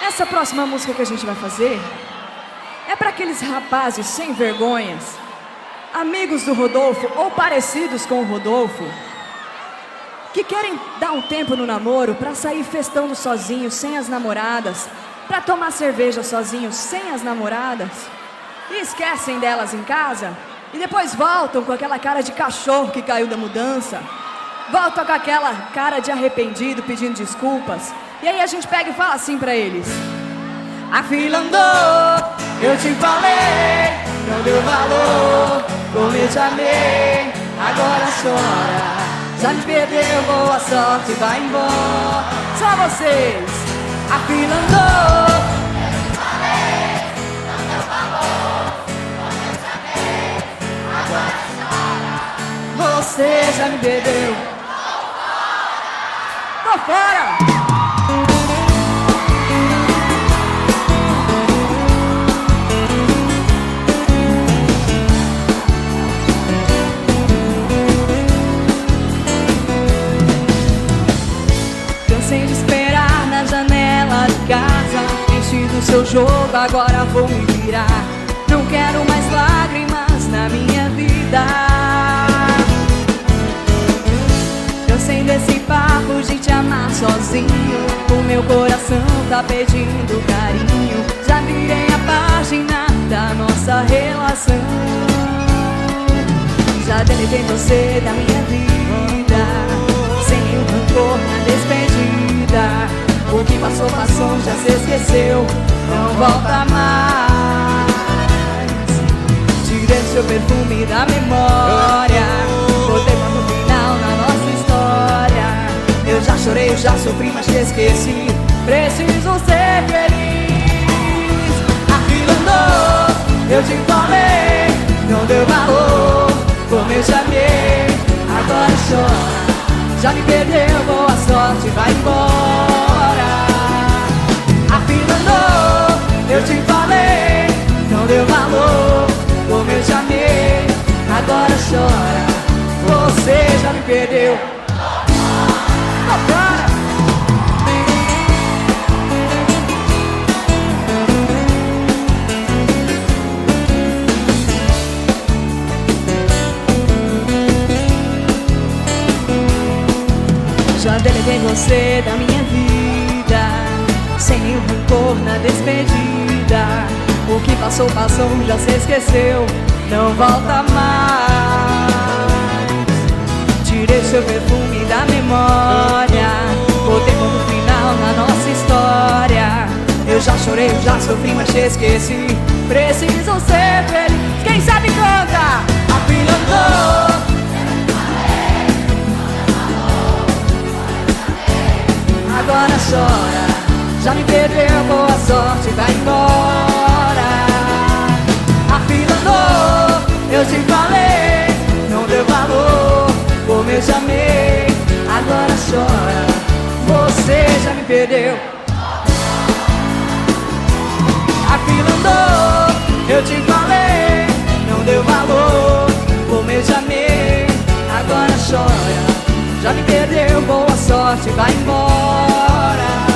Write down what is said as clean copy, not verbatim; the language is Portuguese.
Essa próxima música que a gente vai fazer é para aqueles rapazes sem vergonhas, amigos do Rodolfo ou parecidos com o Rodolfo, que querem dar um tempo no namoro para sair festando sozinhos, sem as namoradas, para tomar cerveja sozinhos, sem as namoradas, e esquecem delas em casa, e depois voltam com aquela cara de cachorro que caiu da mudança, voltam com aquela cara de arrependido pedindo desculpas. E aí a gente pega e fala assim pra eles: a fila andou, eu te falei, não deu valor, como eu te amei, agora chora. Já me perdeu, boa sorte, vai embora. Só vocês. A fila andou, eu te falei, não deu valor, como eu te amei, agora chora. Você já me perdeu. Tô fora! Cansei de esperar na janela de casa, enchi do seu jogo, agora vou me virar. Não quero mais lágrimas na minha vida. Cansei desse papo de te amar sozinho, o meu coração tá pedindo carinho. Já virei a página da nossa relação, já deletei você da minha vida, sem nenhum rancor na despedida. O que passou, passou, já se esqueceu, não volta mais. Tirei seu perfume da memória, botei no final na nossa história. Eu já chorei, eu já sofri, mas te esqueci. Preciso ser feliz. A fila andou, eu te falei, não deu valor, como eu te amei, agora chora. Já me perdeu, boa sorte, vai embora. A fila andou, eu te falei, não deu valor, como eu te amei, agora chora. Você já me perdeu. Agora! Já deletei você da minha vida, sem nenhum rancor na despedida. O que passou, passou, já se esqueceu, não volta mais. Tirei seu perfume da memória, botei ponto final na nossa história. Eu já chorei, eu já sofri, mas te esqueci. Preciso ser feliz. Quem sabe canta. A fila andou, agora chora. Já me perdeu, boa sorte, vai embora. A fila andou, eu te falei, não deu valor, como eu te amei, agora chora. Você já me perdeu. A fila andou, eu te falei, não deu valor, como eu te amei, agora chora. Já me perdeu, boa sorte, vai embora.